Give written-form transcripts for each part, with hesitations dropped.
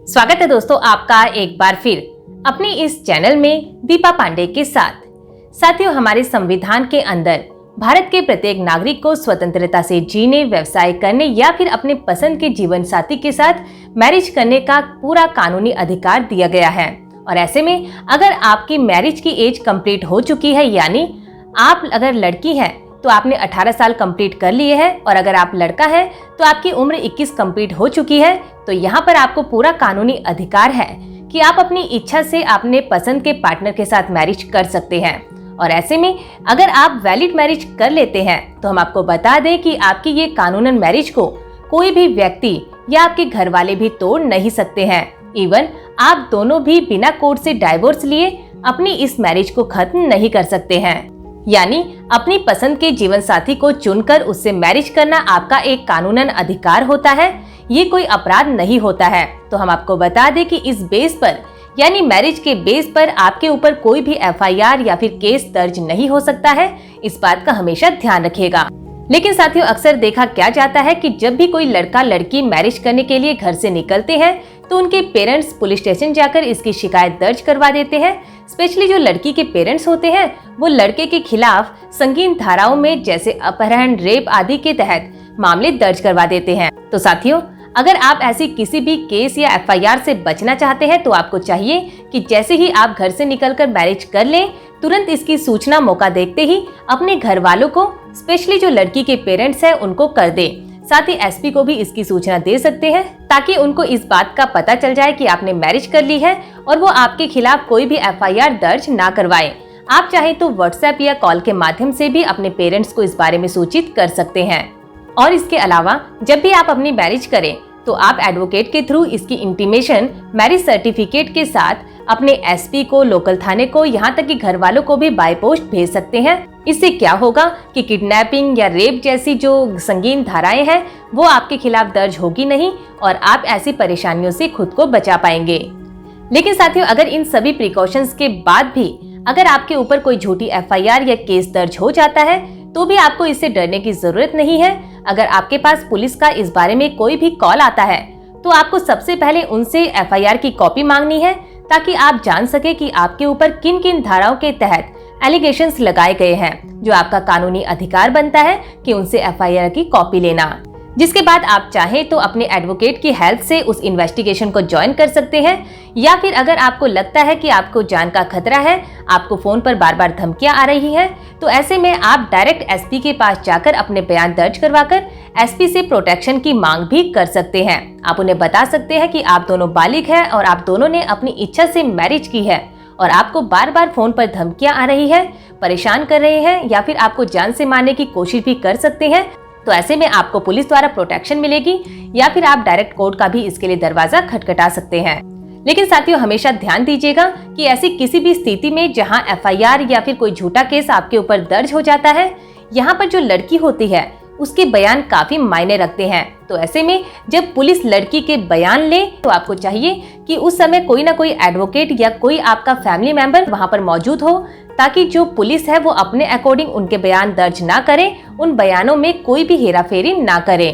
स्वागत है दोस्तों आपका एक बार फिर अपनी इस चैनल में दीपा पांडे के साथ। साथियों, हमारे संविधान के अंदर भारत के प्रत्येक नागरिक को स्वतंत्रता से जीने, व्यवसाय करने या फिर अपने पसंद के जीवन साथी के साथ मैरिज करने का पूरा कानूनी अधिकार दिया गया है। और ऐसे में अगर आपकी मैरिज की एज कंप्लीट हो चुकी है, यानी आप अगर लड़की हैं तो आपने 18 साल कंप्लीट कर लिए हैं, और अगर आप लड़का है तो आपकी उम्र 21 कंप्लीट हो चुकी है, तो यहाँ पर आपको पूरा कानूनी अधिकार है कि आप अपनी इच्छा से अपने पसंद के पार्टनर के साथ मैरिज कर सकते हैं। और ऐसे में अगर आप वैलिड मैरिज कर लेते हैं तो हम आपको बता दें कि आपकी ये कानूनन मैरिज को कोई भी व्यक्ति या आपके घर वाले भी तोड़ नहीं सकते हैं। इवन आप दोनों भी बिना कोर्ट से डाइवोर्स लिए अपनी इस मैरिज को खत्म नहीं कर सकते हैं। यानी अपनी पसंद के जीवन साथी को चुनकर उससे मैरिज करना आपका एक कानूनन अधिकार होता है, ये कोई अपराध नहीं होता है। तो हम आपको बता दें कि इस बेस पर यानी मैरिज के बेस पर आपके ऊपर कोई भी एफआईआर या फिर केस दर्ज नहीं हो सकता है। इस बात का हमेशा ध्यान रखिएगा। लेकिन साथियों, अक्सर देखा क्या जाता है कि जब भी कोई लड़का लड़की मैरिज करने के लिए घर से निकलते हैं तो उनके पेरेंट्स पुलिस स्टेशन जाकर इसकी शिकायत दर्ज करवा देते हैं। स्पेशली जो लड़की के पेरेंट्स होते हैं वो लड़के के खिलाफ संगीन धाराओं में जैसे अपहरण, रेप आदि के तहत मामले दर्ज करवा देते हैं। तो साथियों, अगर आप ऐसी किसी भी केस या एफआईआर से बचना चाहते हैं तो आपको चाहिए कि जैसे ही आप घर से निकलकर मैरिज कर लें, तुरंत इसकी सूचना मौका देखते ही अपने घर वालों को, स्पेशली जो लड़की के पेरेंट्स हैं, उनको कर दे। साथ ही एसपी को भी इसकी सूचना दे सकते हैं ताकि उनको इस बात का पता चल जाए कि आपने मैरिज कर ली है और वो आपके खिलाफ कोई भी एफआईआर दर्ज ना करवाएं। आप चाहे तो व्हाट्सएप या कॉल के माध्यम से भी अपने पेरेंट्स को इस बारे में सूचित कर सकते हैं। और इसके अलावा जब भी आप अपनी मैरिज करें तो आप एडवोकेट के थ्रू इसकी इंटीमेशन मैरिज सर्टिफिकेट के साथ अपने एसपी को, लोकल थाने को, यहाँ तक कि घर वालों को भी बाय पोस्ट भेज सकते हैं। इससे क्या होगा कि किडनैपिंग या रेप जैसी जो संगीन धाराएं हैं वो आपके खिलाफ दर्ज होगी नहीं और आप ऐसी परेशानियों से खुद को बचा पाएंगे। लेकिन साथियों, अगर इन सभी प्रिकॉशंस के बाद भी अगर आपके ऊपर कोई झूठी एफआईआर या केस दर्ज हो जाता है तो भी आपको इससे डरने की जरूरत नहीं है। अगर आपके पास पुलिस का इस बारे में कोई भी कॉल आता है तो आपको सबसे पहले उनसे एफआईआर की कॉपी मांगनी है ताकि आप जान सके कि आपके ऊपर किन किन धाराओं के तहत एलिगेशंस लगाए गए हैं। जो आपका कानूनी अधिकार बनता है कि उनसे एफआईआर की कॉपी लेना। जिसके बाद आप चाहें तो अपने एडवोकेट की हेल्प से उस इन्वेस्टिगेशन को ज्वाइन कर सकते हैं, या फिर अगर आपको लगता है कि आपको जान का खतरा है, आपको फोन पर बार बार धमकियां आ रही हैं, तो ऐसे में आप डायरेक्ट एसपी के पास जाकर अपने बयान दर्ज करवाकर एसपी से प्रोटेक्शन की मांग भी कर सकते हैं। आप उन्हें बता सकते हैं कि आप दोनों बालिग हैं और आप दोनों ने अपनी इच्छा से मैरिज की है और आपको बार बार फोन पर धमकियां आ रही है, परेशान कर रहे हैं या फिर आपको जान से मारने की कोशिश भी कर सकते हैं। तो ऐसे में आपको पुलिस द्वारा प्रोटेक्शन मिलेगी या फिर आप डायरेक्ट कोर्ट का भी इसके लिए दरवाजा खटखटा सकते हैं। लेकिन साथियों, हमेशा ध्यान दीजिएगा कि ऐसी किसी भी स्थिति में जहां एफआईआर या फिर कोई झूठा केस आपके ऊपर दर्ज हो जाता है, यहाँ पर जो लड़की होती है उसके बयान काफी मायने रखते हैं। तो ऐसे में जब पुलिस लड़की के बयान ले तो आपको चाहिए कि उस समय कोई ना कोई एडवोकेट या कोई आपका फैमिली मेंबर वहां पर मौजूद हो ताकि जो पुलिस है वो अपने अकॉर्डिंग उनके बयान दर्ज ना करे, उन बयानों में कोई भी हेराफेरी ना करे।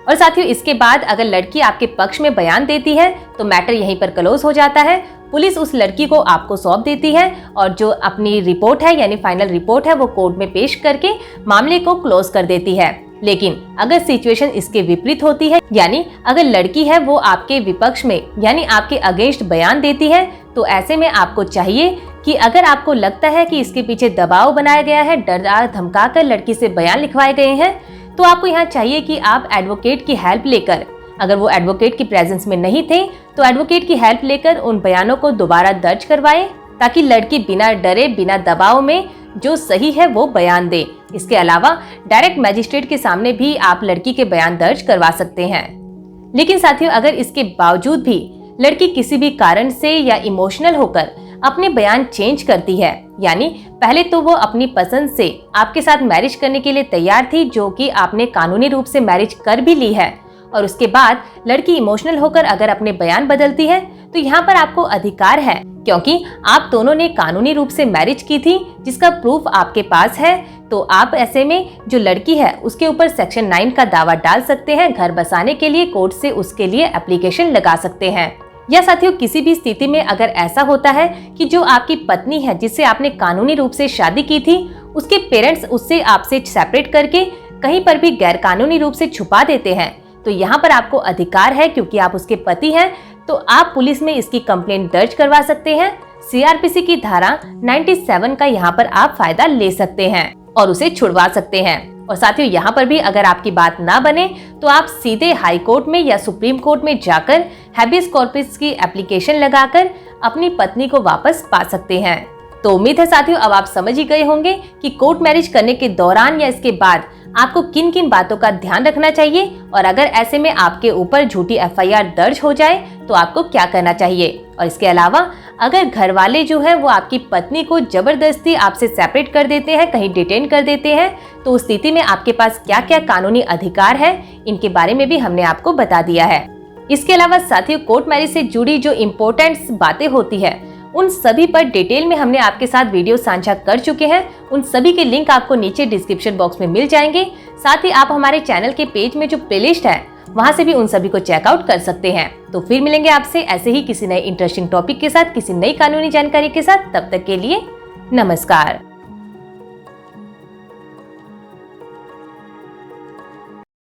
और साथियों, इसके बाद अगर लड़की आपके पक्ष में बयान देती है तो मैटर यहीं पर क्लोज हो जाता है। पुलिस उस लड़की को आपको सौंप देती है और जो अपनी रिपोर्ट है यानी फाइनल रिपोर्ट है वो कोर्ट में पेश करके मामले को क्लोज कर देती है। लेकिन अगर सिचुएशन इसके विपरीत होती है, यानी अगर लड़की है वो आपके विपक्ष में यानी आपके अगेंस्ट बयान देती है, तो ऐसे में आपको चाहिए कि अगर आपको लगता है कि इसके पीछे दबाव बनाया गया है, डरा धमका कर लड़की से बयान लिखवाए गए हैं, तो आपको यहाँ चाहिए कि आप एडवोकेट की हेल्प लेकर, अगर वो एडवोकेट की प्रेजेंस में नहीं थे तो एडवोकेट की हेल्प लेकर उन बयानों को दोबारा दर्ज करवाएं ताकि लड़की बिना डरे, बिना दबाव में जो सही है वो बयान दे। इसके अलावा डायरेक्ट मैजिस्ट्रेट के सामने भी आप लड़की के बयान दर्ज करवा सकते हैं। लेकिन साथियों, अगर इसके बावजूद भी लड़की किसी भी कारण से या इमोशनल होकर अपने बयान चेंज करती है, यानी पहले तो वो अपनी पसंद से आपके साथ मैरिज करने के लिए तैयार थी, जो कि आपने कानूनी रूप से मैरिज कर भी ली है, और उसके बाद लड़की इमोशनल होकर अगर अपने बयान बदलती है तो यहाँ पर आपको अधिकार है, क्योंकि आप दोनों ने कानूनी रूप से मैरिज की थी जिसका प्रूफ आपके पास है। तो आप ऐसे में जो लड़की है उसके ऊपर सेक्शन 9 का दावा डाल सकते हैं, घर बसाने के लिए कोर्ट से उसके लिए एप्लीकेशन लगा सकते हैं। या साथियों किसी भी स्थिति में अगर ऐसा होता है कि जो आपकी पत्नी है जिससे आपने कानूनी रूप से शादी की थी, उसके पेरेंट्स उससे आपसे सेपरेट करके कहीं पर भी गैर कानूनी रूप से छुपा देते हैं, तो यहाँ पर आपको अधिकार है, क्योंकि आप उसके पति हैं, तो आप पुलिस में इसकी कंप्लेंट दर्ज करवा सकते हैं। सीआरपीसी की धारा 97 का यहाँ पर आप फायदा ले सकते हैं और उसे छुड़वा सकते हैं। और साथियों यहाँ पर भी अगर आपकी बात ना बने तो आप सीधे हाई कोर्ट में या सुप्रीम कोर्ट में जाकर हैबियस कॉर्पस की एप्लीकेशन लगाकर अपनी पत्नी को वापस पा सकते हैं। तो उम्मीद है साथियों अब आप समझ ही गए होंगे कि कोर्ट मैरिज करने के दौरान या इसके बाद आपको किन किन बातों का ध्यान रखना चाहिए, और अगर ऐसे में आपके ऊपर झूठी एफआईआर दर्ज हो जाए तो आपको क्या करना चाहिए। और इसके अलावा अगर घर वाले जो है वो आपकी पत्नी को जबरदस्ती आपसे सेपरेट कर देते हैं, कहीं डिटेन कर देते हैं, तो उस स्थिति में आपके पास क्या क्या कानूनी अधिकार है, इनके बारे में भी हमने आपको बता दिया है। इसके अलावा साथियों कोर्ट मैरिज से जुड़ी जो इम्पोर्टेंट बातें होती है उन सभी पर डिटेल में हमने आपके साथ वीडियो साझा कर चुके हैं। उन सभी के लिंक आपको नीचे डिस्क्रिप्शन बॉक्स में मिल जाएंगे। साथ ही आप हमारे चैनल के पेज में जो प्लेलिस्ट है वहां से भी उन सभी को चेकआउट कर सकते हैं। तो फिर मिलेंगे आपसे ऐसे ही किसी नए इंटरेस्टिंग टॉपिक के साथ, किसी नई कानूनी जानकारी के साथ। तब तक के लिए नमस्कार।